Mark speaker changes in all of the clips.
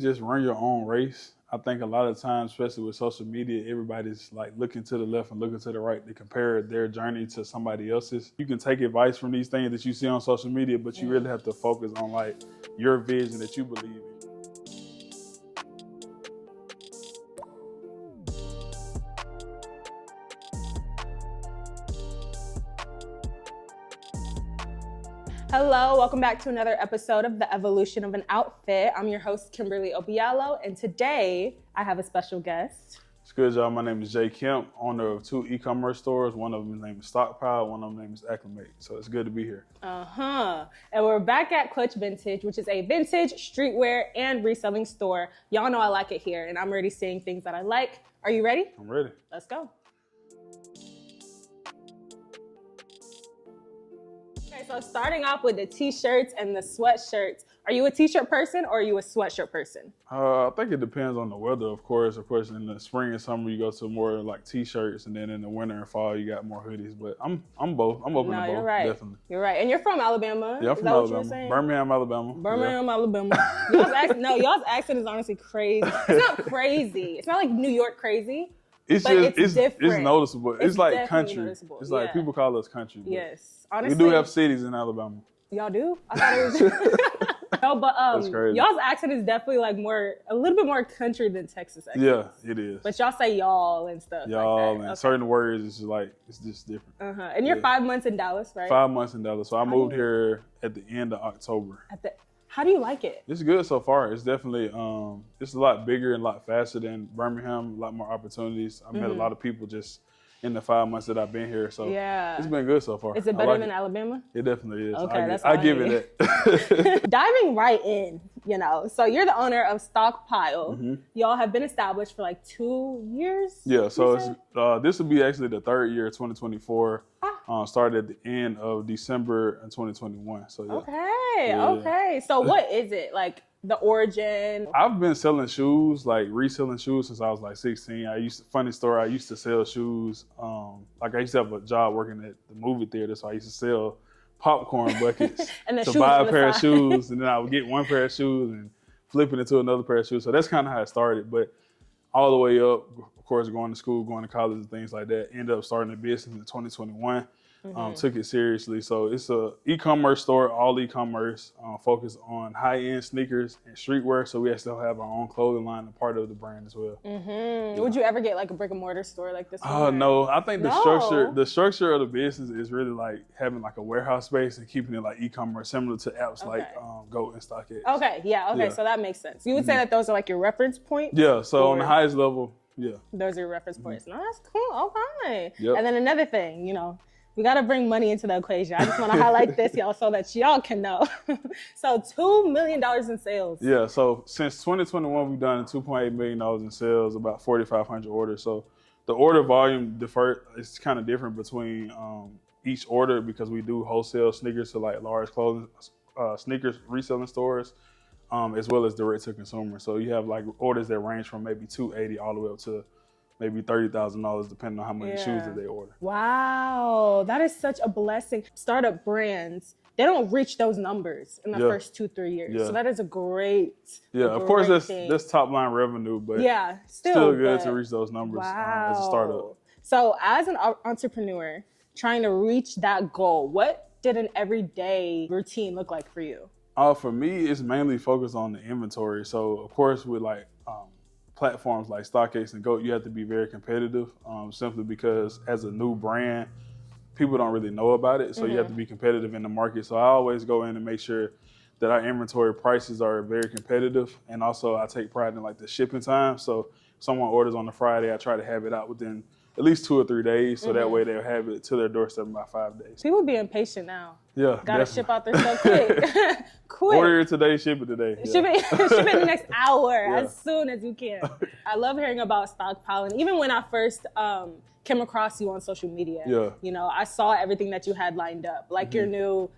Speaker 1: Just run your own race. I think a lot of times, especially with social media, everybody's like looking to the left and looking to the right to compare their journey to somebody else's. You can take advice from these things that you see on social media, but you really have to focus on like your vision that you believe in.
Speaker 2: Hello, welcome back to another episode of The Evolution of an Outfit. I'm your host, Kimberly Obialo, and today I have a special guest.
Speaker 1: It's good, y'all. My name is Kemp, owner of two e-commerce stores. One of them is named Stoqpile, one of them name is Aqlimate. So it's good to be here.
Speaker 2: And we're back at Clutch Vintage, which is a vintage, streetwear, and reselling store. Y'all know I like it here, and I'm already seeing things that I like. Are you ready?
Speaker 1: I'm ready.
Speaker 2: Let's go. Okay, so starting off with the t-shirts and the sweatshirts. Are you a t-shirt person or are you a sweatshirt person?
Speaker 1: I think it depends on the weather, of course. Of course, in the spring and summer, you go to more like t-shirts, and then in the winter and fall, you got more hoodies. But I'm both. I'm open to both.
Speaker 2: You're right.
Speaker 1: Definitely.
Speaker 2: You're right. And you're from Alabama.
Speaker 1: Yeah, I'm from Alabama. Birmingham, Alabama.
Speaker 2: Alabama. Y'all's accent is honestly crazy. It's not crazy. It's not like New York crazy.
Speaker 1: It's
Speaker 2: different.
Speaker 1: It's noticeable. It's like country.
Speaker 2: Noticeable.
Speaker 1: It's like people call us country.
Speaker 2: Yes. Honestly.
Speaker 1: We do have cities in Alabama.
Speaker 2: Y'all do? I thought it was No, but y'all's accent is definitely like a little bit more country than Texas accent.
Speaker 1: Yeah, it is.
Speaker 2: But y'all say y'all and stuff.
Speaker 1: Y'all
Speaker 2: like that.
Speaker 1: and certain words, it's just different.
Speaker 2: And you're 5 months in Dallas, right?
Speaker 1: 5 months in Dallas. So I moved here at the end of October.
Speaker 2: How do you like it?
Speaker 1: It's good so far. It's definitely it's a lot bigger and a lot faster than Birmingham. A lot more opportunities. I met a lot of people just in the 5 months that I've been here. So it's been good so far.
Speaker 2: Is it better than Alabama?
Speaker 1: It definitely is.
Speaker 2: Okay,
Speaker 1: I give it that.
Speaker 2: Diving right in, so you're the owner of Stoqpile. Y'all have been established for like 2 years?
Speaker 1: Yeah, so this will be actually the third year, 2024. Started at the end of December in 2021. So yeah.
Speaker 2: Okay. So what is it? Like the origin?
Speaker 1: I've been selling shoes, like reselling shoes since I was like 16. I used to sell shoes. Like I used to have a job working at the movie theater, so I used to sell popcorn buckets to buy a pair of shoes, and then I would get one pair of shoes and flip it into another pair of shoes. So that's kind of how it started. But all the way up, of course, going to school, going to college and things like that, ended up starting a business in 2021. Took it seriously. So it's a e-commerce store, all e-commerce, focused on high-end sneakers and streetwear. So we actually have our own clothing line, a part of the brand as well. Yeah.
Speaker 2: Would you ever get like a brick and mortar store like this?
Speaker 1: No. I think the structure of the business is really like having like a warehouse space and keeping it like e-commerce, similar to apps like Go and StockX.
Speaker 2: Okay, so that makes sense. You would say that those are like your reference points?
Speaker 1: Yeah, so on the highest level, yeah.
Speaker 2: Those are your reference points. No, that's cool. Okay.
Speaker 1: Yep.
Speaker 2: And then another thing, we got to bring money into the equation. I just want to highlight this, y'all, so that y'all can know. So $2 million in sales.
Speaker 1: Yeah, so since 2021, we've done $2.8 million in sales, about 4,500 orders. So the order volume is kind of different between each order because we do wholesale sneakers to like large clothing, sneakers reselling stores, as well as direct to consumer. So you have like orders that range from maybe $280 all the way up to maybe $30,000 depending on how many shoes that they order.
Speaker 2: Wow, that is such a blessing. Startup brands, they don't reach those numbers in the first 2-3 years. Yeah. So that is a great
Speaker 1: of course that's top line revenue, but still good to reach those numbers as a startup.
Speaker 2: So as an entrepreneur trying to reach that goal, what did an everyday routine look like for you?
Speaker 1: For me, it's mainly focused on the inventory. So of course with like platforms like StockX and Go, you have to be very competitive, simply because as a new brand, people don't really know about it. So you have to be competitive in the market. So I always go in and make sure that our inventory prices are very competitive. And also I take pride in like the shipping time. So if someone orders on a Friday, I try to have it out within at least 2 or 3 days. So that way they'll have it to their doorstep in about 5 days.
Speaker 2: People be impatient now.
Speaker 1: Yeah,
Speaker 2: gotta ship out their stuff quick. Quick.
Speaker 1: Order it today, ship it today.
Speaker 2: Yeah. Ship it in the next hour, as soon as you can. I love hearing about Stoqpile, and even when I first came across you on social media, I saw everything that you had lined up, like your new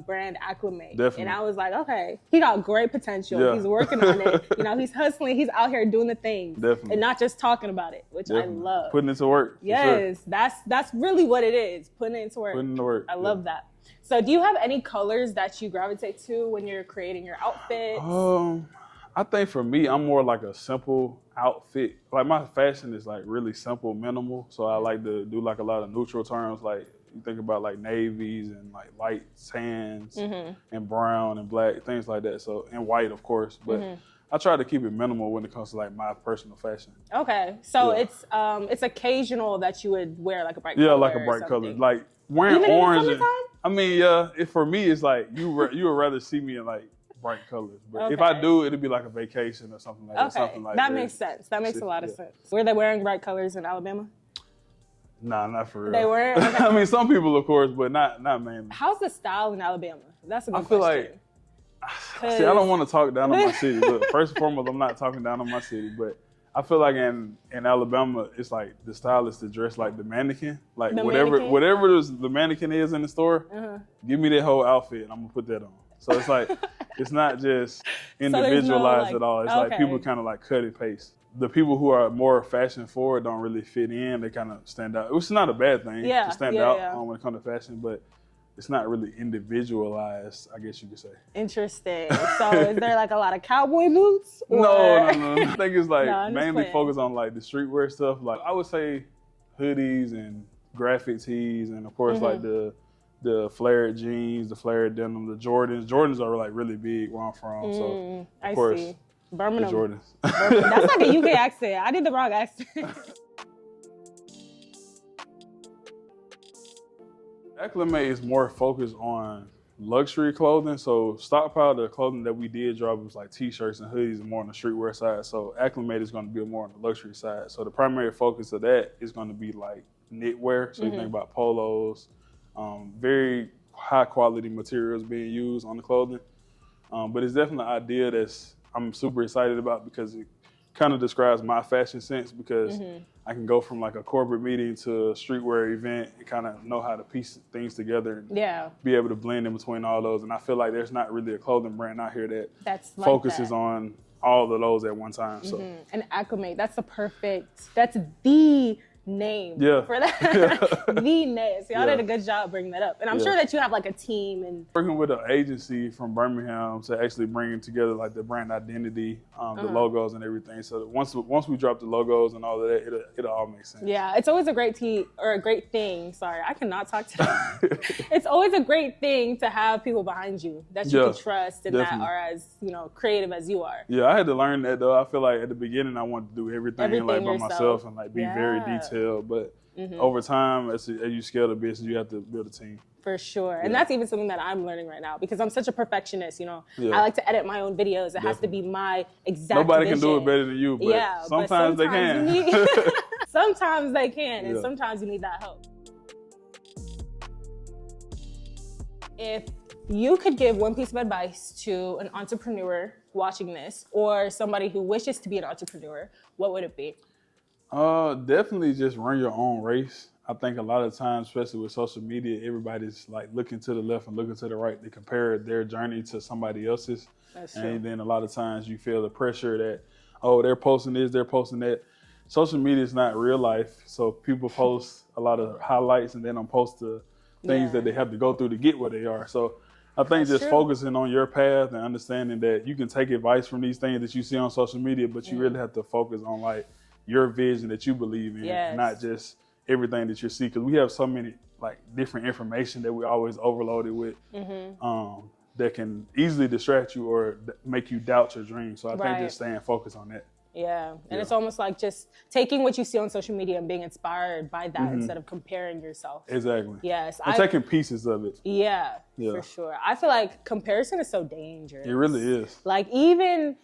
Speaker 2: brand Aqlimate.
Speaker 1: Definitely.
Speaker 2: And I was like, okay, he got great potential. Yeah. He's working on it. He's hustling. He's out here doing the things.
Speaker 1: Definitely.
Speaker 2: And not just talking about it, which I love.
Speaker 1: Putting it to work.
Speaker 2: Yes, sure. That's really what it is. Putting it to work.
Speaker 1: Putting it to work.
Speaker 2: I love that. So do you have any colors that you gravitate to when you're creating your outfits?
Speaker 1: I think for me, I'm more like a simple outfit. Like my fashion is like really simple, minimal. So I like to do like a lot of neutral terms. Like you think about like navies and like light sands and brown and black, things like that. So, and white, of course. But I try to keep it minimal when it comes to like my personal fashion.
Speaker 2: Okay, so it's occasional that you would wear like a bright color.
Speaker 1: Yeah, like a bright color. Like wearing
Speaker 2: even
Speaker 1: orange.
Speaker 2: In the summertime?
Speaker 1: I mean, yeah. For me, it's like you would rather see me in like bright colors. But if I do, it'd be like a vacation or something like that. Something like
Speaker 2: that makes sense. That makes a lot of sense. Were they wearing bright colors in Alabama?
Speaker 1: Nah, not for real.
Speaker 2: They weren't? Okay.
Speaker 1: I mean, some people, of course, but not mainly.
Speaker 2: How's the style in Alabama? That's a good
Speaker 1: I feel
Speaker 2: question.
Speaker 1: like, see, I don't want to talk down on my city. Look, first and foremost, I'm not talking down on my city, but I feel like in Alabama, it's like the style is to dress like the mannequin. Like whatever the mannequin is in the store, give me that whole outfit and I'm gonna put that on. So it's like, it's not just individualized at all. It's like people kind of like cut and paste. The people who are more fashion forward don't really fit in. They kind of stand out. Which is not a bad thing to stand out when it comes to fashion, but it's not really individualized, I guess you could say.
Speaker 2: Interesting. So is there like a lot of cowboy boots? Or?
Speaker 1: No. I think it's like mainly focused on like the streetwear stuff. Like I would say hoodies and graphic tees and of course like the flared jeans, the flared denim, the Jordans. Jordans are like really big where I'm from. So of course,
Speaker 2: see. Birmingham.
Speaker 1: The Jordans.
Speaker 2: That's like a UK accent. I did the wrong accent.
Speaker 1: Aqlimate is more focused on luxury clothing. So Stoqpile, the clothing that we did drop was like t-shirts and hoodies and more on the streetwear side. So Aqlimate is going to be more on the luxury side. So the primary focus of that is going to be like knitwear. So you think about polos, very high quality materials being used on the clothing. But it's definitely an idea I'm super excited about because it kind of describes my fashion sense because I can go from like a corporate meeting to a streetwear event and kind of know how to piece things together and be able to blend in between all those. And I feel like there's not really a clothing brand out here that focuses on all of those at one time. So
Speaker 2: and Aqlimate, that's the name for that. The name. So y'all did a good job bringing that up. And I'm sure that you have like a team and
Speaker 1: working with an agency from Birmingham to actually bringing together like the brand identity, the logos and everything. So that once we drop the logos and all of that, it'll all make sense.
Speaker 2: Yeah, it's always a great thing. Sorry, I cannot talk today. It's always a great thing to have people behind you that you can trust and that are as creative as you are.
Speaker 1: Yeah, I had to learn that though. I feel like at the beginning I wanted to do everything like by myself and like be very detailed. But over time, as you scale the business, you have to build a team.
Speaker 2: For sure. And that's even something that I'm learning right now because I'm such a perfectionist, I like to edit my own videos. It has to be my exact
Speaker 1: Nobody
Speaker 2: vision.
Speaker 1: can do it better than you, but sometimes they can.
Speaker 2: Sometimes they can, and sometimes you need that help. If you could give one piece of advice to an entrepreneur watching this or somebody who wishes to be an entrepreneur, what would it be?
Speaker 1: Definitely just run your own race. I think a lot of times, especially with social media, everybody's like looking to the left and looking to the right. They compare their journey to somebody else's. That's true. And then a lot of times you feel the pressure that, they're posting this, they're posting that. Social media is not real life. So people post a lot of highlights and then don't post the things that they have to go through to get where they are. So I think just focusing on your path and understanding that you can take advice from these things that you see on social media, but you really have to focus on like your vision that you believe in, not just everything that you see. Because we have so many like different information that we're always overloaded with that can easily distract you or make you doubt your dreams. So I think just staying focused on that.
Speaker 2: Yeah, and it's almost like just taking what you see on social media and being inspired by that instead of comparing yourself.
Speaker 1: Exactly.
Speaker 2: Yes.
Speaker 1: And taking pieces of it.
Speaker 2: Yeah, for sure. I feel like comparison is so dangerous.
Speaker 1: It really is.
Speaker 2: Like even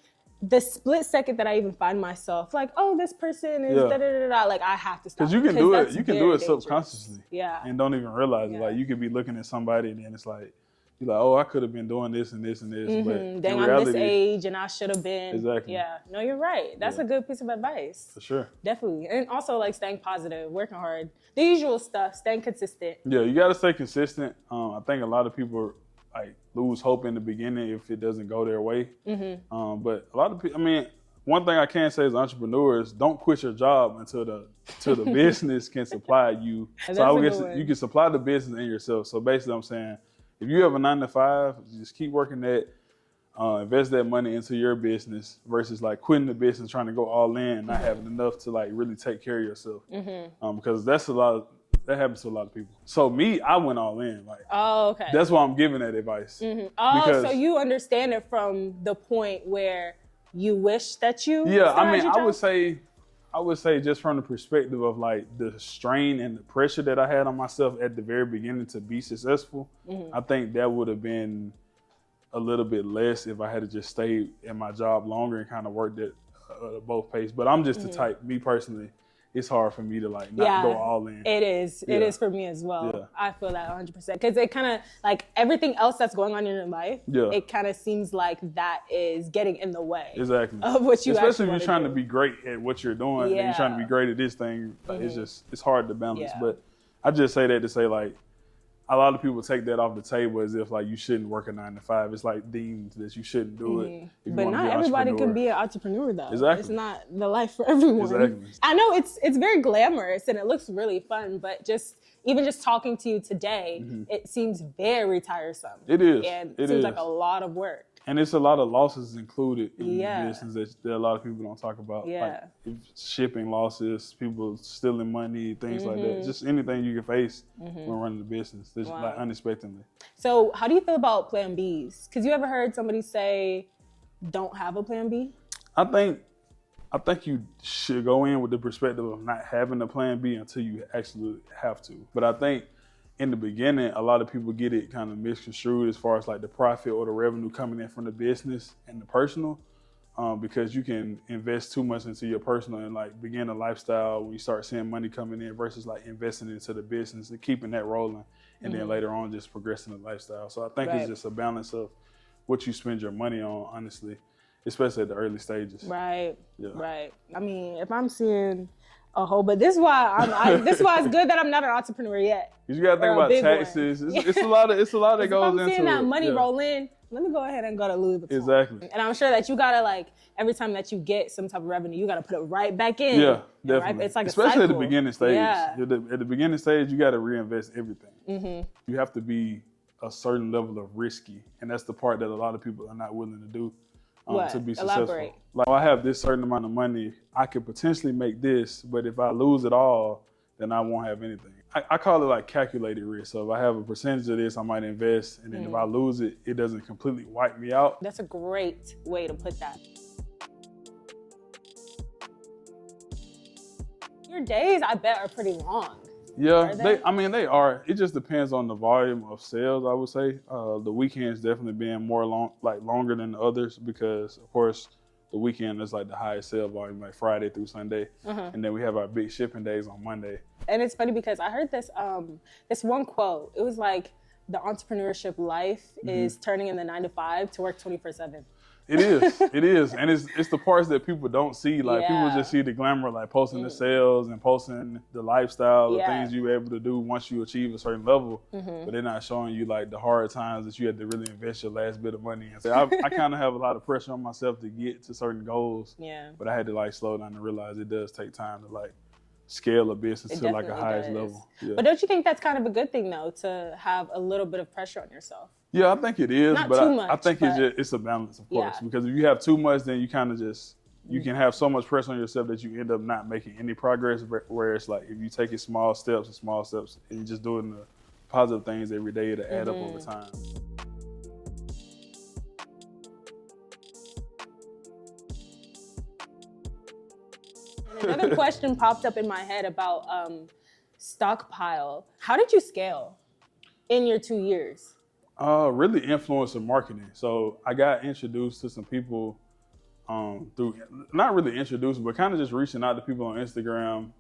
Speaker 2: the split second that I even find myself like, this person is da-da-da-da, like I have to stop.
Speaker 1: Because you can do it. You can do it subconsciously.
Speaker 2: Yeah.
Speaker 1: And don't even realize it. Like you could be looking at somebody and then it's like, you're like, I could have been doing this and this and this. But
Speaker 2: dang, I'm this age and I should have been.
Speaker 1: Exactly.
Speaker 2: Yeah. No, you're right. That's a good piece of advice.
Speaker 1: For sure.
Speaker 2: Definitely. And also like staying positive, working hard, the usual stuff, staying consistent.
Speaker 1: Yeah, you got to stay consistent. I think a lot of people like lose hope in the beginning if it doesn't go their way. But a lot of people, one thing I can say as entrepreneurs, don't quit your job until the business can supply you. So I guess you can supply the business and yourself. So basically I'm saying, if you have a 9 to 5, just keep working that. invest that money into your business versus like quitting the business, trying to go all in, not having enough to like really take care of yourself. Because that happens to a lot of people. So me, I went all in. Like,
Speaker 2: oh, okay.
Speaker 1: That's why I'm giving that advice.
Speaker 2: Oh, so you understand it from the point where you wish that you.
Speaker 1: Yeah, I mean, I would say just from the perspective of like the strain and the pressure that I had on myself at the very beginning to be successful, I think that would have been a little bit less if I had just stayed in my job longer and kind of worked at both pace. But I'm just the type, me personally, it's hard for me to like not go all in.
Speaker 2: It is. It is for me as well. Yeah. I feel that 100% because it kind of like everything else that's going on in your life. Yeah. It kind of seems like that is getting in the way.
Speaker 1: Exactly.
Speaker 2: Of what you
Speaker 1: especially if you're trying to be great at what you're doing and you're trying to be great at this thing. Like, it's hard to balance. Yeah. But I just say that to say like a lot of people take that off the table as if like you shouldn't work a 9 to 5. It's like deemed that you shouldn't do it.
Speaker 2: But not everybody can be an entrepreneur though.
Speaker 1: Exactly.
Speaker 2: It's not the life for everyone.
Speaker 1: Exactly.
Speaker 2: I know it's very glamorous and it looks really fun, but even just talking to you today, it seems very tiresome.
Speaker 1: It is.
Speaker 2: And it seems like a lot of work.
Speaker 1: And it's a lot of losses included in the business that a lot of people don't talk about.
Speaker 2: Yeah.
Speaker 1: Like shipping losses, people stealing money, things like that. Just anything you can face when running a business, just like unexpectedly.
Speaker 2: So how do you feel about plan Bs? Because you ever heard somebody say, don't have a plan B?
Speaker 1: I think you should go in with the perspective of not having a plan B until you actually have to. But I think in the beginning, a lot of people get it kind of misconstrued as far as like the profit or the revenue coming in from the business and the personal, because you can invest too much into your personal and like begin a lifestyle when you start seeing money coming in versus like investing into the business and keeping that rolling and then later on just progressing the lifestyle. So I think it's just a balance of what you spend your money on, honestly, especially at the early stages.
Speaker 2: Right, right. I mean, if I'm seeing a whole, but this is why this is why it's good that I'm not an entrepreneur yet.
Speaker 1: You gotta think about taxes. It's a lot that goes into it.
Speaker 2: If I'm seeing that money roll in, let me go ahead and go to Louis Vuitton.
Speaker 1: Exactly.
Speaker 2: And I'm sure that you gotta like every time that you get some type of revenue, you gotta put it right back in.
Speaker 1: Yeah, definitely.
Speaker 2: Right? It's like
Speaker 1: especially
Speaker 2: a
Speaker 1: at the beginning stage.
Speaker 2: Yeah.
Speaker 1: At the beginning stage, you gotta reinvest everything. You have to be a certain level of risky, and that's the part that a lot of people are not willing to do. To be successful.
Speaker 2: Elaborate.
Speaker 1: Like I have this certain amount of money, I could potentially make this, but if I lose it all, then I won't have anything. I call it like calculated risk. So if I have a percentage of this, I might invest, and then if I lose it, it doesn't completely wipe me out.
Speaker 2: That's a great way to put that. Your days, I bet, are pretty long.
Speaker 1: Yeah, they are. It just depends on the volume of sales, I would say. The weekends definitely being longer than the others because, of course, the weekend is like the highest sale volume, like Friday through Sunday. And then we have our big shipping days on Monday. And
Speaker 2: it's funny because I heard this one quote. It was like, the entrepreneurship life is turning in the 9 to 5 to work 24/7.
Speaker 1: It is. And it's the parts that people don't see. Like people just see the glamour, like posting the sales and posting the lifestyle, the things you're able to do once you achieve a certain level. But they're not showing you like the hard times that you had to really invest your last bit of money in. So I kind of have a lot of pressure on myself to get to certain goals. Yeah. But I had to like slow down and realize it does take time to like scale a business to like a highest level. Yeah.
Speaker 2: But don't you think that's kind of a good thing though, to have a little bit of pressure on yourself?
Speaker 1: Yeah, I think it is,
Speaker 2: Not
Speaker 1: but
Speaker 2: too much,
Speaker 1: I think it's a balance, of course, because if you have too much, then you kind of just, you can have so much pressure on yourself that you end up not making any progress, where it's like, if you take it small steps and you just doing the positive things every day to add up over time.
Speaker 2: Another question popped up in my head about Stoqpile. How did you scale in your 2 years?
Speaker 1: Really influencer marketing. So I got introduced to some people through, not really introduced, but kind of just reaching out to people on Instagram,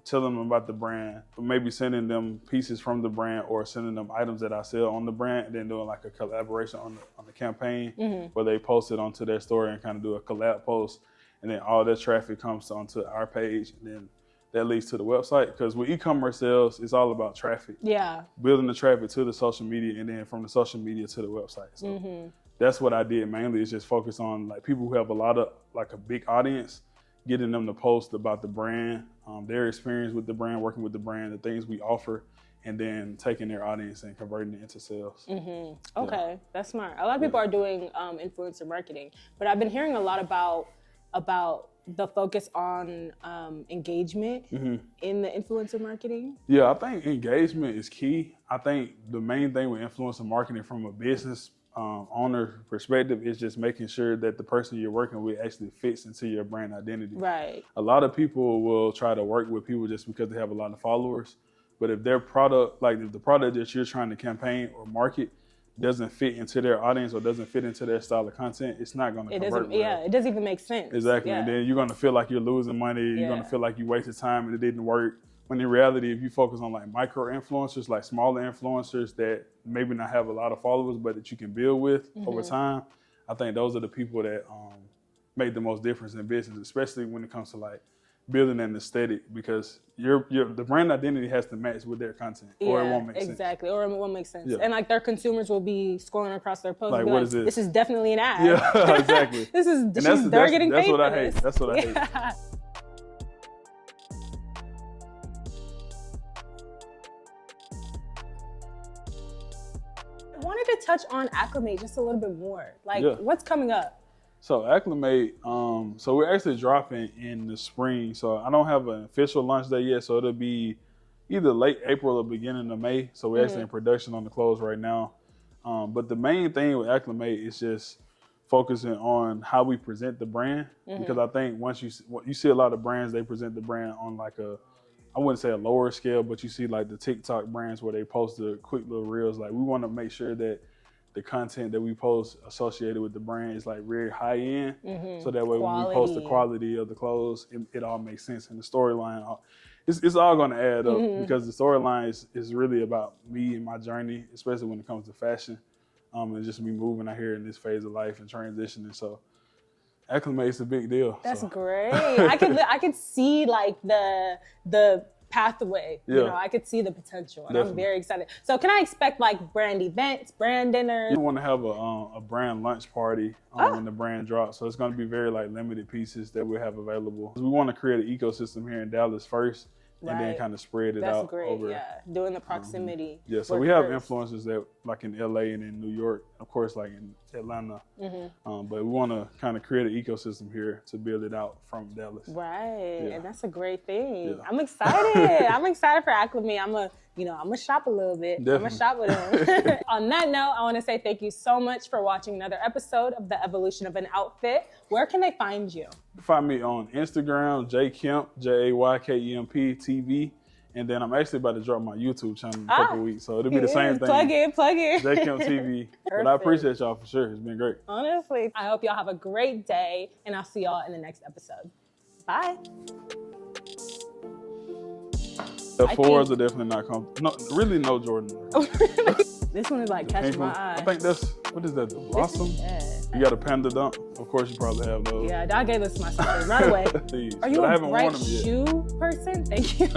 Speaker 1: telling them about the brand, maybe sending them pieces from the brand or sending them items that I sell on the brand, and then doing like a collaboration on the campaign where they post it onto their story and kind of do a collab post. And then all that traffic comes onto our page, and then that leads to the website. Because with e-commerce sales, it's all about traffic. Yeah. Building the traffic to the social media, and then from the social media to the website. So that's what I did mainly, is just focus on like people who have a big audience, getting them to post about the brand, their experience with the brand, working with the brand, the things we offer, and then taking their audience and converting it into sales.
Speaker 2: Okay, that's smart. A lot of people are doing influencer marketing, but I've been hearing a lot about the focus on engagement in the influencer marketing.
Speaker 1: Yeah, I think engagement is key. I think the main thing with influencer marketing from a business owner perspective is just making sure that the person you're working with actually fits into your brand identity.
Speaker 2: Right.
Speaker 1: A lot of people will try to work with people just because they have a lot of followers. But if their product, like if the product that you're trying to campaign or market doesn't fit into their audience or doesn't fit into their style of content, it's not going to convert well.
Speaker 2: Yeah, it doesn't even make sense.
Speaker 1: Exactly.
Speaker 2: Yeah.
Speaker 1: And then you're going to feel like you're losing money. You're going to feel like you wasted time and it didn't work. When in reality, if you focus on like micro influencers, like smaller influencers that maybe not have a lot of followers, but that you can build with over time, I think those are the people that make the most difference in business, especially when it comes to like building an aesthetic, because the brand identity has to match with their content, or it won't make sense.
Speaker 2: Exactly, or it won't make sense. Yeah. And like their consumers will be scrolling across their posts.
Speaker 1: Like,
Speaker 2: and be
Speaker 1: what
Speaker 2: like,
Speaker 1: is this?
Speaker 2: This is definitely an ad.
Speaker 1: Yeah, exactly.
Speaker 2: They're getting paid for this.
Speaker 1: That's what I hate.
Speaker 2: I wanted to touch on Aqlimate just a little bit more. Like, what's coming up?
Speaker 1: So Aqlimate, so we're actually dropping in the spring. So I don't have an official launch date yet. So it'll be either late April or beginning of May. So we're actually in production on the clothes right now. But the main thing with Aqlimate is just focusing on how we present the brand. Because I think once you see a lot of brands, they present the brand on like I wouldn't say a lower scale, but you see like the TikTok brands where they post the quick little reels. Like we want to make sure that the content that we post associated with the brand is like very high end. So that way when we post the quality of the clothes, it all makes sense. And the storyline, it's all going to add up because the storyline is really about me and my journey, especially when it comes to fashion. And just me moving out here in this phase of life and transitioning. So Aqlimate's a big deal.
Speaker 2: That's great. I could see like the pathway. You know, I could see the potential, and I'm very excited. So, can I expect like brand events, brand dinners?
Speaker 1: We want to have a brand lunch party when the brand drops. So it's going to be very like limited pieces that we have available. We want to create an ecosystem here in Dallas first. And then kind of spread it out.
Speaker 2: That's great, over, doing the proximity.
Speaker 1: So we have influencers that like in LA and in New York, of course, like in Atlanta. But we want to kind of create an ecosystem here to build it out from Dallas.
Speaker 2: Right, and that's a great thing. I'm excited. I'm excited for Aqlimate. I'm gonna shop a little bit.
Speaker 1: Definitely.
Speaker 2: I'm gonna shop with them. On that note, I want to say thank you so much for watching another episode of The Evolution of an Outfit. Where can they find you?
Speaker 1: Find me on Instagram, Kemp, JAYKEMP TV. And then I'm actually about to drop my YouTube channel in a couple weeks. So it'll be the same thing.
Speaker 2: Plug in.
Speaker 1: Kemp TV. But I appreciate y'all for sure. It's been great.
Speaker 2: Honestly. I hope y'all have a great day, and I'll see y'all in the next episode. Bye.
Speaker 1: The fours are definitely not comfortable. No, really no Jordan.
Speaker 2: This one is like catching my eye.
Speaker 1: I think what is that, the Blossom? You got a Panda Dunk? Of course you probably have those.
Speaker 2: Yeah, I gave this to my sister right away. Are you a bright shoe person? Thank you.